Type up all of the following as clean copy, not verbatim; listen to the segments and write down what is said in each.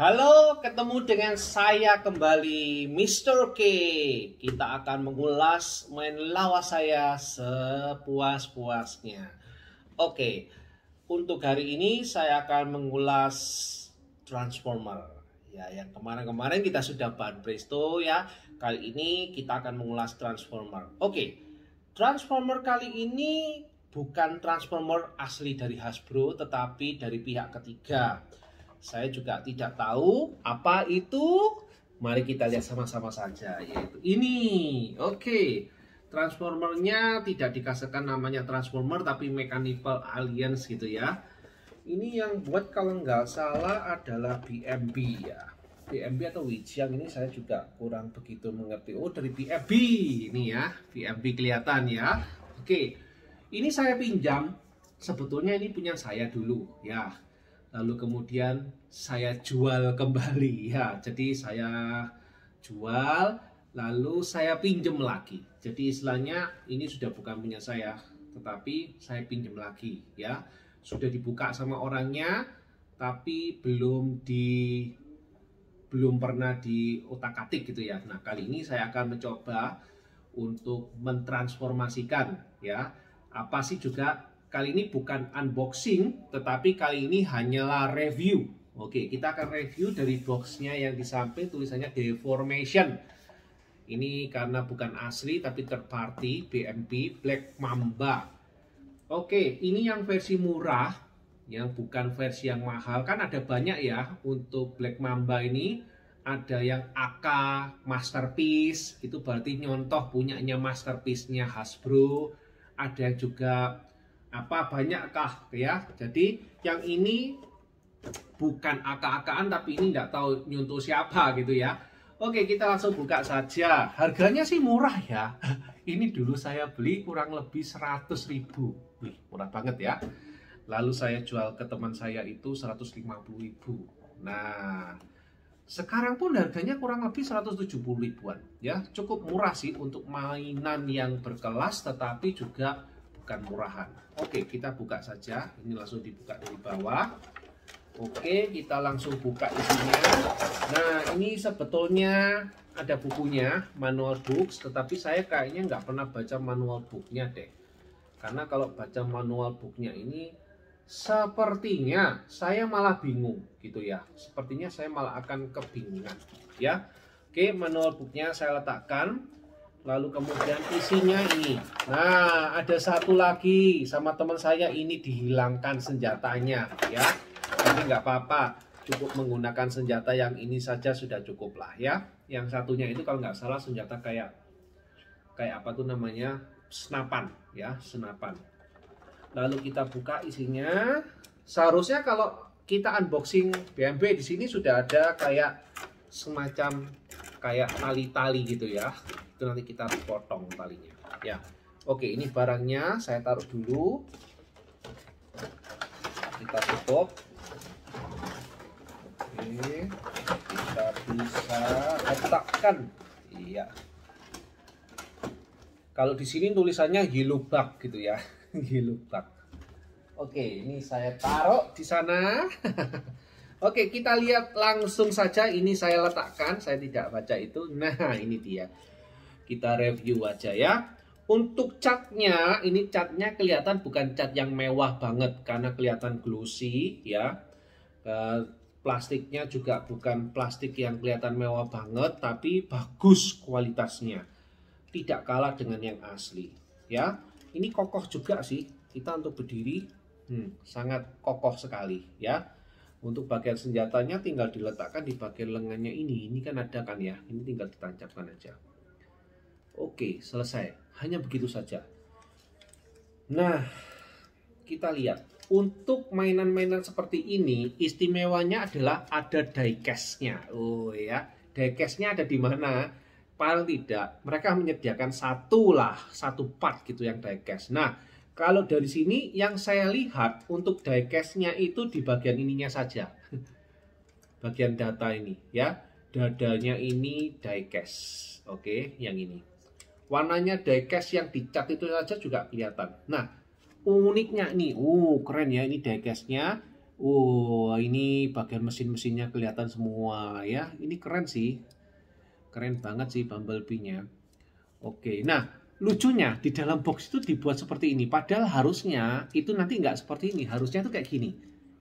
Halo, ketemu dengan saya kembali, Mr. K. Kita akan mengulas main lawas saya sepuas-puasnya. Oke, untuk hari ini saya akan mengulas Transformer. Ya, yang kemarin-kemarin kita sudah bahas Presto ya. Kali ini kita akan mengulas Transformer. Oke, Transformer kali ini bukan Transformer asli dari Hasbro, tetapi dari pihak ketiga. Saya juga tidak tahu apa itu. Mari kita lihat sama-sama saja, yaitu ini. Oke, Transformernya tidak dikasihkan namanya Transformer, tapi Mechanical Alliance gitu ya. Ini yang buat kalau nggak salah adalah BMB ya. BMB atau Wijiang ini saya juga kurang begitu mengerti. Oh, dari BMB ini ya, BMB kelihatan ya. Oke, ini saya pinjam. Sebetulnya ini punya saya dulu ya. Lalu kemudian saya jual kembali ya. Jadi saya jual lalu saya pinjam lagi. Jadi istilahnya ini sudah bukan punya saya, tetapi saya pinjam lagi ya. Sudah dibuka sama orangnya, tapi belum pernah diotak-atik gitu ya. Nah, kali ini saya akan mencoba untuk mentransformasikan ya. Apa sih juga kali ini bukan unboxing, tetapi kali ini hanyalah review. Oke, kita akan review dari boxnya yang di samping tulisannya Deformation. Ini karena bukan asli tapi third party, BMP Black Mamba. Oke, ini yang versi murah, yang bukan versi yang mahal. Kan ada banyak ya untuk Black Mamba ini. Ada yang AK Masterpiece, itu berarti nyontoh punyanya Masterpiece-nya Hasbro. Ada yang juga banyakkah ya. Jadi yang ini bukan AK-AKan, tapi ini nggak tahu nyuntuh siapa gitu ya. Oke, kita langsung buka saja. Harganya sih murah ya. Ini dulu saya beli kurang lebih 100.000. Wih, murah banget ya. Lalu saya jual ke teman saya itu 150.000. Nah, sekarang pun harganya kurang lebih 170 ribuan ya. Cukup murah sih untuk mainan yang berkelas, tetapi juga bukan murahan. Oke, kita buka saja. Ini langsung dibuka dari bawah. Oke, kita langsung buka isinya. Nah, ini sebetulnya ada bukunya, manual books, tetapi saya kayaknya nggak pernah baca manual booknya deh. Karena kalau baca manual booknya ini sepertinya saya malah bingung gitu ya. Sepertinya saya malah akan kebingungan ya. Oke, manual booknya saya letakkan. Lalu kemudian isinya ini. Nah, ada satu lagi sama teman saya, ini dihilangkan senjatanya ya. Tapi nggak apa-apa, cukup menggunakan senjata yang ini saja sudah cukup lah ya. Yang satunya itu kalau nggak salah senjata kayak apa tuh namanya, senapan ya, senapan. Lalu kita buka isinya. Seharusnya kalau kita unboxing BMB di sini sudah ada kayak semacam kayak tali-tali gitu ya. Itu nanti kita potong talinya ya. Oke, ini barangnya saya taruh dulu. Kita tutup. Oke, kita bisa letakkan. Iya. Kalau di sini tulisannya yellow bug gitu ya. Yellow bug. Oke, ini saya taruh di sana. Oke, kita lihat langsung saja. Ini saya letakkan, saya tidak baca itu. Nah, ini dia. Kita review aja ya. Untuk catnya, ini catnya kelihatan bukan cat yang mewah banget karena kelihatan glossy ya. Plastiknya juga bukan plastik yang kelihatan mewah banget, tapi bagus kualitasnya. Tidak kalah dengan yang asli ya. Ini kokoh juga sih. Kita untuk berdiri sangat kokoh sekali ya. Untuk bagian senjatanya tinggal diletakkan di bagian lengannya ini. Ini kan ada kan ya. Ini tinggal ditancapkan aja. Oke, selesai. Hanya begitu saja. Nah, kita lihat. Untuk mainan-mainan seperti ini, istimewanya adalah ada diecast-nya. Oh ya, diecast-nya ada di mana? Paling tidak, mereka menyediakan satu part gitu yang diecast. Nah, kalau dari sini yang saya lihat untuk diecast-nya itu di bagian ininya saja. Bagian data ini ya. Dadanya ini diecast. Oke, yang ini. Warnanya diecast yang dicat itu saja juga kelihatan. Nah, uniknya nih, keren ya ini diecast-nya. Oh, ini bagian mesin-mesinnya kelihatan semua ya. Ini keren sih. Keren banget sih Bumblebee-nya. Oke, nah lucunya di dalam box itu dibuat seperti ini. Padahal harusnya itu nanti nggak seperti ini. Harusnya itu kayak gini.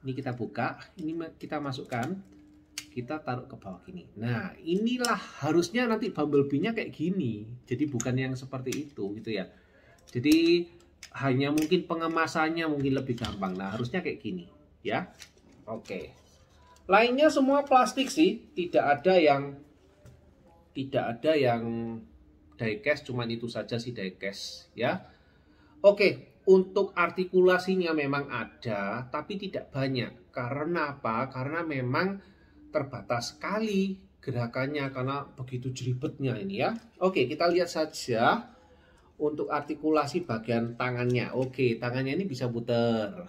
Ini kita buka, ini kita masukkan, kita taruh ke bawah gini. Nah, inilah harusnya nanti Bumblebee-nya kayak gini. Jadi bukan yang seperti itu gitu ya. Jadi hanya mungkin pengemasannya mungkin lebih gampang. Nah, harusnya kayak gini ya. Oke. Lainnya semua plastik sih, tidak ada yang diecast, cuman itu saja sih diecast ya. Oke, untuk artikulasinya memang ada, tapi tidak banyak. Karena apa? Karena memang terbatas sekali gerakannya karena begitu jelibetnya ini ya. Oke, kita lihat saja untuk artikulasi bagian tangannya. Oke, tangannya ini bisa puter.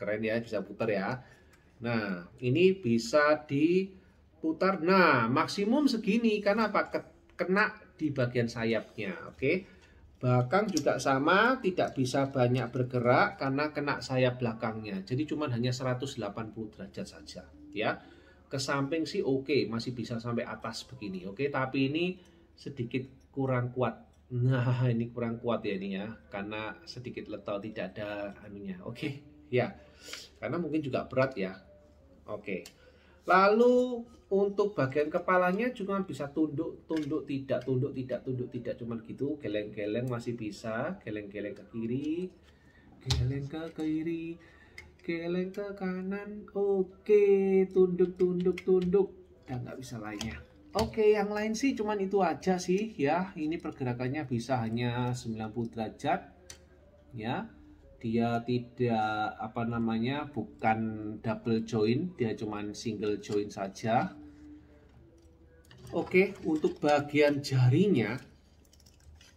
Keren ya, bisa puter ya. Nah, ini bisa diputar. Nah, maksimum segini karena apa? Kena di bagian sayapnya. Oke. Belakang juga sama, tidak bisa banyak bergerak karena kena sayap belakangnya. Jadi cuma hanya 180 derajat saja, ya. Ke samping sih oke, masih bisa sampai atas begini. Oke, tapi ini sedikit kurang kuat. Nah, ini kurang kuat ya ini ya, karena sedikit letol, tidak ada anunya. Oke, ya. Karena mungkin juga berat ya. Oke. Lalu untuk bagian kepalanya juga bisa tunduk, tunduk tidak, tunduk tidak, tunduk tidak, cuman gitu. Geleng-geleng masih bisa, geleng-geleng ke kiri, geleng ke kiri, geleng ke kanan. Oke, tunduk, tunduk, tunduk. Dan nggak bisa lainnya. Oke, yang lain sih cuman itu aja sih ya. Ini pergerakannya bisa hanya 90 derajat ya. Dia tidak bukan double join, dia cuman single join saja. Oke, untuk bagian jarinya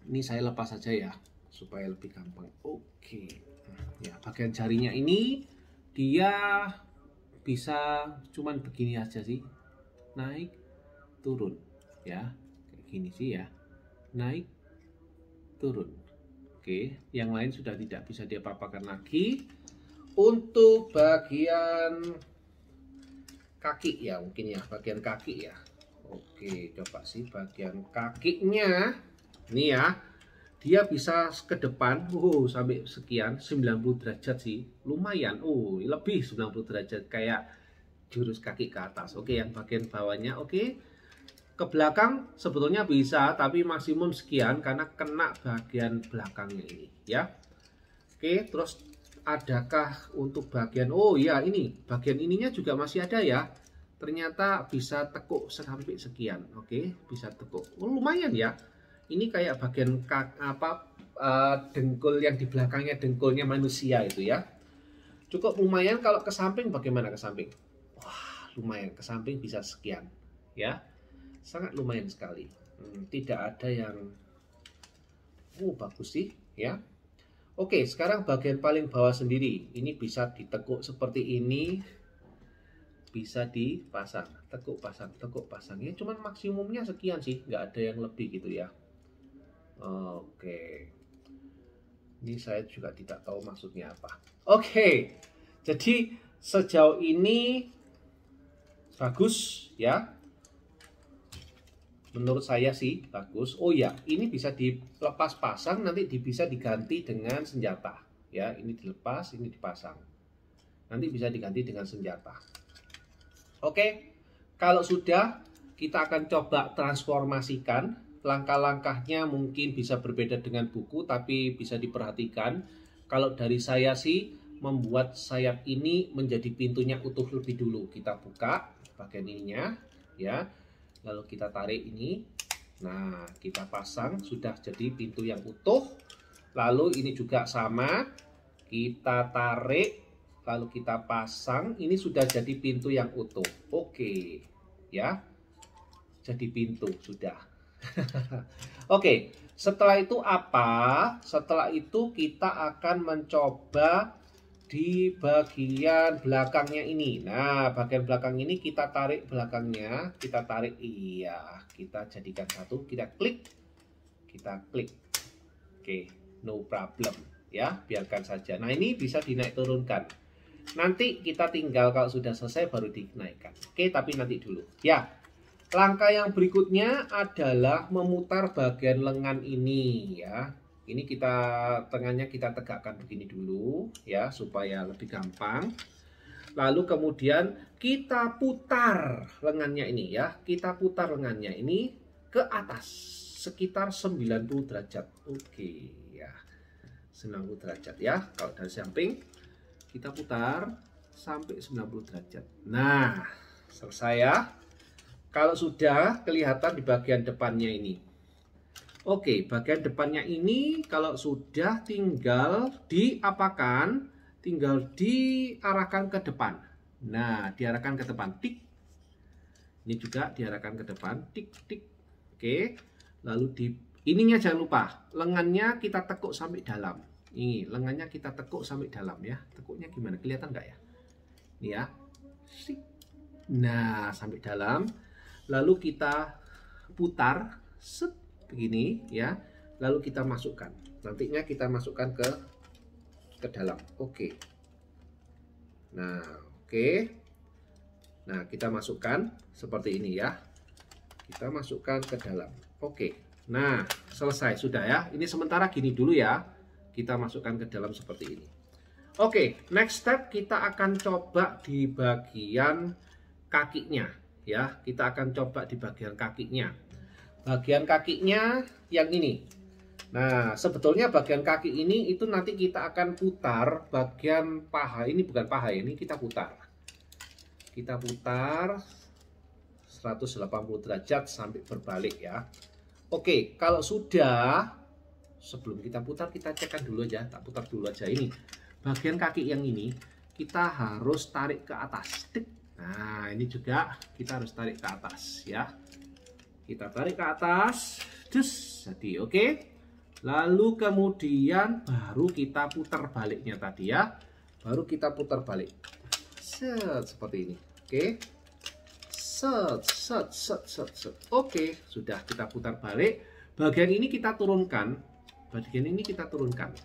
ini saya lepas saja ya supaya lebih gampang. Oke, ya bagian jarinya ini dia bisa cuman begini aja sih, naik turun ya, kayak gini sih ya, naik turun. Oke, yang lain sudah tidak bisa diapa-apakan lagi. Untuk bagian kaki ya, mungkin ya, bagian kaki ya. Oke, coba sih bagian kakinya. Ini ya, dia bisa ke depan, sampai sekian, 90 derajat sih. Lumayan, lebih 90 derajat, kayak jurus kaki ke atas. Oke, yang bagian bawahnya, oke. Ke belakang sebetulnya bisa, tapi maksimum sekian karena kena bagian belakangnya ini ya. Oke, terus adakah untuk bagian, oh ya ini bagian ininya juga masih ada ya. Ternyata bisa tekuk sampai sekian. Oke, bisa tekuk. Lumayan ya. Ini kayak bagian dengkul yang di belakangnya, dengkulnya manusia itu ya. Cukup lumayan. Kalau ke samping bagaimana ke samping? Wah, lumayan ke samping bisa sekian ya. Sangat lumayan sekali. Tidak ada yang bagus sih ya. Oke, sekarang bagian paling bawah sendiri. Ini bisa ditekuk seperti ini. Bisa dipasang, tekuk pasang, tekuk pasang. Ya cuman maksimumnya sekian sih, nggak ada yang lebih gitu ya. Oke. Ini saya juga tidak tahu maksudnya apa. Oke. Jadi sejauh ini bagus ya. Menurut saya sih bagus. Oh ya, ini bisa dilepas pasang, nanti bisa diganti dengan senjata. Ya, ini dilepas, ini dipasang. Nanti bisa diganti dengan senjata. Oke, kalau sudah, kita akan coba transformasikan. Langkah-langkahnya mungkin bisa berbeda dengan buku, tapi bisa diperhatikan. Kalau dari saya sih, membuat sayap ini menjadi pintunya utuh lebih dulu. Kita buka bagian ininya, ya. Lalu kita tarik ini. Nah, kita pasang, sudah jadi pintu yang utuh. Lalu ini juga sama, kita tarik, lalu kita pasang. Ini sudah jadi pintu yang utuh. Oke, ya. Jadi pintu sudah. Oke, setelah itu apa? Setelah itu kita akan mencoba di bagian belakangnya ini. Nah, bagian belakang ini kita tarik belakangnya, kita tarik, iya, kita jadikan satu, kita klik. Oke, no problem ya, biarkan saja. Nah, ini bisa dinaik turunkan. Nanti kita tinggal kalau sudah selesai baru dinaikkan. Oke, tapi nanti dulu. Ya, langkah yang berikutnya adalah memutar bagian lengan ini ya. Ini kita tengahnya kita tegakkan begini dulu ya supaya lebih gampang. Lalu kemudian kita putar lengannya ini ya. Kita putar lengannya ini ke atas sekitar 90 derajat. Oke ya. 90 derajat ya. Kalau dari samping kita putar sampai 90 derajat. Nah, selesai ya. Kalau sudah kelihatan di bagian depannya ini. Oke, bagian depannya ini kalau sudah tinggal diapakan? Tinggal diarahkan ke depan. Nah, diarahkan ke depan. Tik. Ini juga diarahkan ke depan. Tik, tik. Oke. Lalu di ininya jangan lupa. Lengannya kita tekuk sampai dalam. Ini, lengannya kita tekuk sampai dalam ya. Tekuknya gimana? Kelihatan nggak ya? Ini ya. Nah, sampai dalam. Lalu kita putar. Set. Begini ya, lalu kita masukkan, nantinya kita masukkan ke dalam. Oke. Nah, oke. Nah, kita masukkan seperti ini ya, kita masukkan ke dalam. Oke. Nah, selesai sudah ya. Ini sementara gini dulu ya, kita masukkan ke dalam seperti ini. Oke, next step kita akan coba di bagian kakinya ya, kita akan coba di bagian kakinya. Bagian kakinya yang ini. Nah, sebetulnya bagian kaki ini itu nanti kita akan putar bagian paha. Ini bukan paha, ini kita putar. Kita putar 180 derajat sampai berbalik ya. Oke, kalau sudah, sebelum kita putar kita cekkan dulu aja. Tak putar dulu aja ini. Bagian kaki yang ini kita harus tarik ke atas. Nah, ini juga kita harus tarik ke atas ya. Kita tarik ke atas, terus jadi oke. Lalu kemudian baru kita putar baliknya tadi ya. Baru kita putar balik. Set seperti ini. Oke. Set, set, set, set, set. Oke, sudah kita putar balik. Bagian ini kita turunkan. Bagian ini kita turunkan.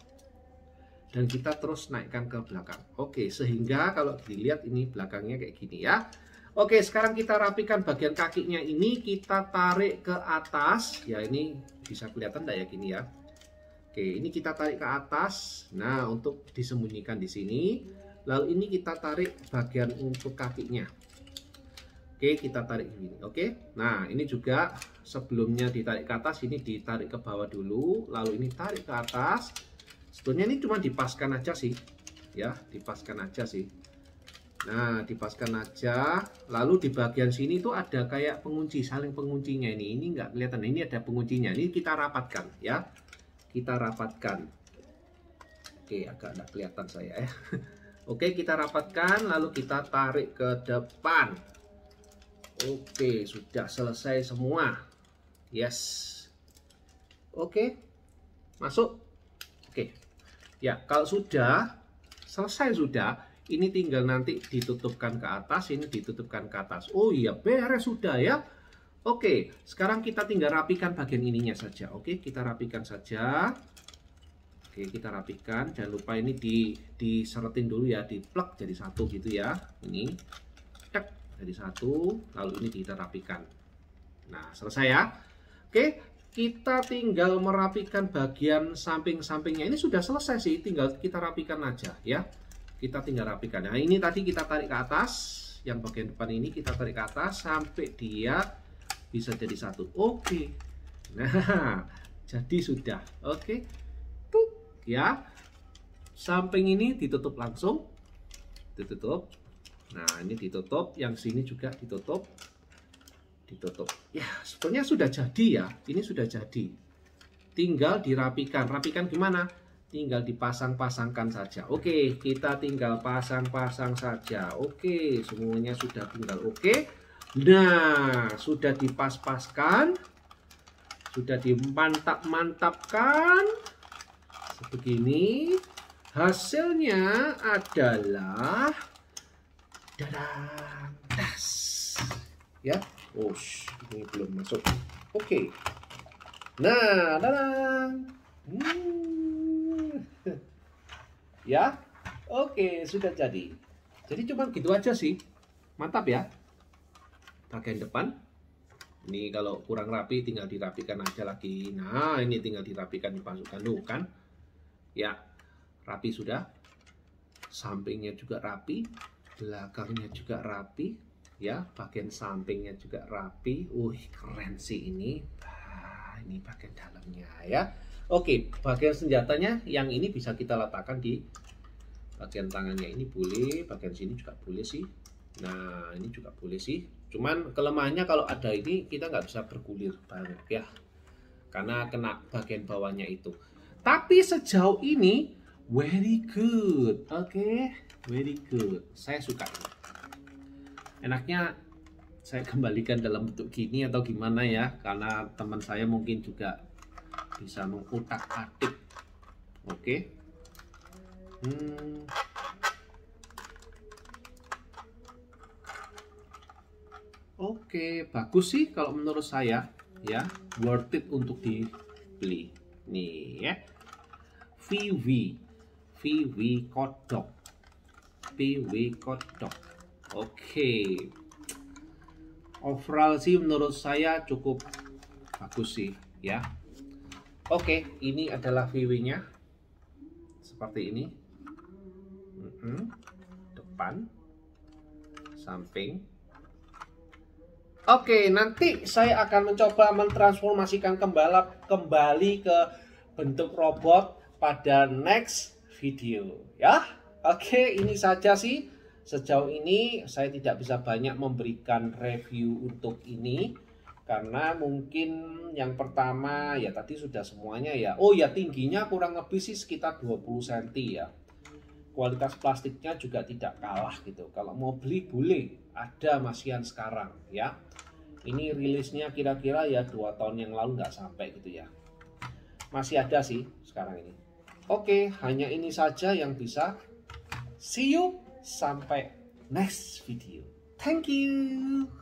Dan kita terus naikkan ke belakang. Oke, sehingga kalau dilihat ini belakangnya kayak gini ya. Oke, sekarang kita rapikan bagian kakinya ini, kita tarik ke atas. Ya, ini bisa kelihatan enggak ya gini ya. Oke, ini kita tarik ke atas. Nah, untuk disembunyikan di sini. Lalu ini kita tarik bagian untuk kakinya. Oke, kita tarik ini. Oke. Nah, ini juga sebelumnya ditarik ke atas, ini ditarik ke bawah dulu, lalu ini tarik ke atas. Sebetulnya ini cuma dipaskan aja sih. Ya, dipaskan aja sih. Nah, dipaskan aja. Lalu di bagian sini tuh ada kayak pengunci, saling penguncinya ini. Ini nggak kelihatan. Ini ada penguncinya. Ini kita rapatkan ya. Kita rapatkan. Oke, agak nggak kelihatan saya ya. Oke, kita rapatkan. Lalu kita tarik ke depan. Oke, sudah selesai semua. Yes. Oke. Masuk. Oke. Ya, kalau sudah selesai sudah. Ini tinggal nanti ditutupkan ke atas, ini ditutupkan ke atas. Oh iya, beres sudah ya. Oke, sekarang kita tinggal rapikan bagian ininya saja. Oke, kita rapikan saja. Oke, kita rapikan. Jangan lupa ini diseretin dulu ya, diplek jadi satu gitu ya. Ini, tek, jadi satu. Lalu ini kita rapikan. Nah, selesai ya. Oke, kita tinggal merapikan bagian samping-sampingnya. Ini sudah selesai sih, tinggal kita rapikan aja ya. Kita tinggal rapikan. Nah, ini tadi kita tarik ke atas, yang bagian depan ini kita tarik ke atas sampai dia bisa jadi satu. Oke. Nah, jadi sudah. Oke. Tuh, ya. Samping ini ditutup langsung. Ditutup. Nah, ini ditutup, yang sini juga ditutup. Ditutup. Ya, sebenarnya sudah jadi ya. Ini sudah jadi. Tinggal dirapikan. Rapikan gimana? Tinggal dipasang-pasangkan saja. Oke, kita tinggal pasang-pasang saja. Oke, semuanya sudah tinggal oke. Nah, sudah dipas-paskan. Sudah dimantap-mantapkan. Sebegini. Hasilnya adalah dadang, tas. Ya. Oh, ini belum masuk. Oke. Nah, dadang. Ya, oke, sudah jadi. Jadi cuma gitu aja sih. Mantap ya. Bagian depan. Ini kalau kurang rapi tinggal dirapikan aja lagi. Nah, ini tinggal dirapikan, dipasukkan dulu kan. Ya, rapi sudah. Sampingnya juga rapi, belakangnya juga rapi. Ya, bagian sampingnya juga rapi. Keren sih ini. Nah, ini bagian dalamnya ya. Oke, bagian senjatanya yang ini bisa kita letakkan di bagian tangannya ini boleh, bagian sini juga boleh sih. Nah, ini juga boleh sih. Cuman kelemahannya kalau ada ini kita nggak bisa bergulir banyak ya, karena kena bagian bawahnya itu. Tapi sejauh ini very good, oke, very good. Saya suka. Enaknya saya kembalikan dalam bentuk gini atau gimana ya, karena teman saya mungkin juga bisa mengutak-atik. Oke. Oke, bagus sih kalau menurut saya ya, worth it untuk dibeli. Nih ya. VW kodok. VW kodok. Oke. Overall sih menurut saya cukup bagus sih ya. Oke, ini adalah VW-nya. Seperti ini. Depan, samping. Oke, nanti saya akan mencoba mentransformasikan kembali ke bentuk robot pada next video ya. Oke, ini saja sih. Sejauh ini saya tidak bisa banyak memberikan review untuk ini karena mungkin yang pertama ya tadi sudah semuanya ya. Oh ya, tingginya kurang lebih sih sekitar 20 cm ya. Kualitas plastiknya juga tidak kalah gitu. Kalau mau beli boleh, ada masihan sekarang ya. Ini rilisnya kira-kira ya 2 tahun yang lalu nggak sampai gitu ya. Masih ada sih sekarang ini. Oke, hanya ini saja yang bisa. See you sampai next video. Thank you.